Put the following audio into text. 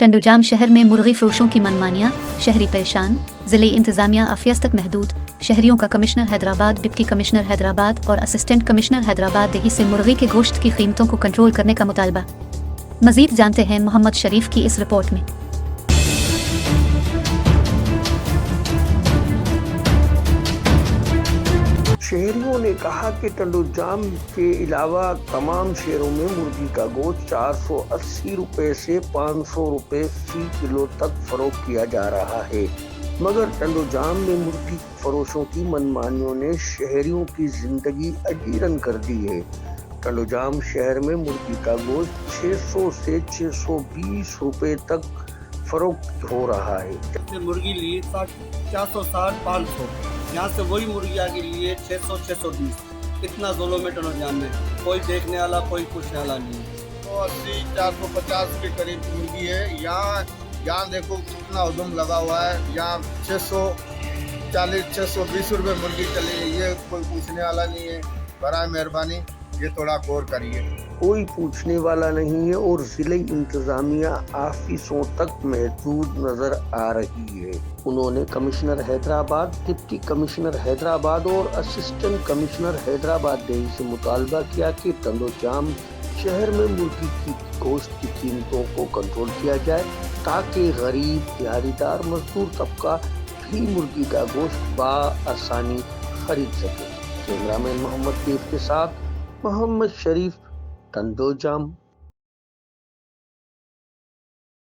टंडुजाम शहर में मुर्गी फरोशों की मनमानियाँ, शहरी परेशान, ज़िले इंतज़ामिया आफियत तक महदूद। शहरियों का commissioner Hyderabad, deputy commissioner Hyderabad और असिस्टेंट कमिश्नर हैदराबाद दही से मुर्गी के गोश्त की कीमतों को कंट्रोल करने का मुतालबा। मज़ीद जानते हैं मोहम्मद शरीफ की इस रिपोर्ट में। शहरियों ने कहा कि टंडुजाम के अलावा तमाम शहरों में मुर्गी का गोश्त 480 रुपए से 500 रुपए फी किलो तक फरोख्त किया जा रहा है, मगर टंडुजाम में मुर्गी फरोशों की मनमानियों ने शहरियों की जिंदगी अजीरन कर दी है। टंडुजाम शहर में मुर्गी का गोश्त 600 से 620 रुपए तक फरोख्त हो रहा है। मुर्गी लिए 460-500, यहाँ से वही मुर्गिया के लिए 600-620। इतना जुल्म है टंडुजाम में, कोई देखने वाला कोई पूछने वाला नहीं है। 480-450 के करीब मुर्गी है। यहाँ देखो कितना उद्यम लगा हुआ है। यहाँ 640-620 रुपये मुर्गी चली है, ये कोई पूछने वाला नहीं है। बराए मेहरबानी ये थोड़ा गौर करिए। कोई पूछने वाला नहीं है और जिले इंतजामिया ऑफिसों तक महदूद नजर आ रही है। उन्होंने commissioner Hyderabad, deputy commissioner Hyderabad और असिस्टेंट कमिश्नर हैदराबाद दही से मुतालबा किया कि टंडुजाम शहर में मुर्गी की गोश्त की कीमतों को कंट्रोल किया जाए ताकि गरीब, दिहाड़ीदार, मजदूर तबका भी मुर्गी का गोश्त बआसानी खरीद सके। कैमरामैन मोहम्मद कैफ के साथ मोहम्मद शरीफ, टंडुजाम।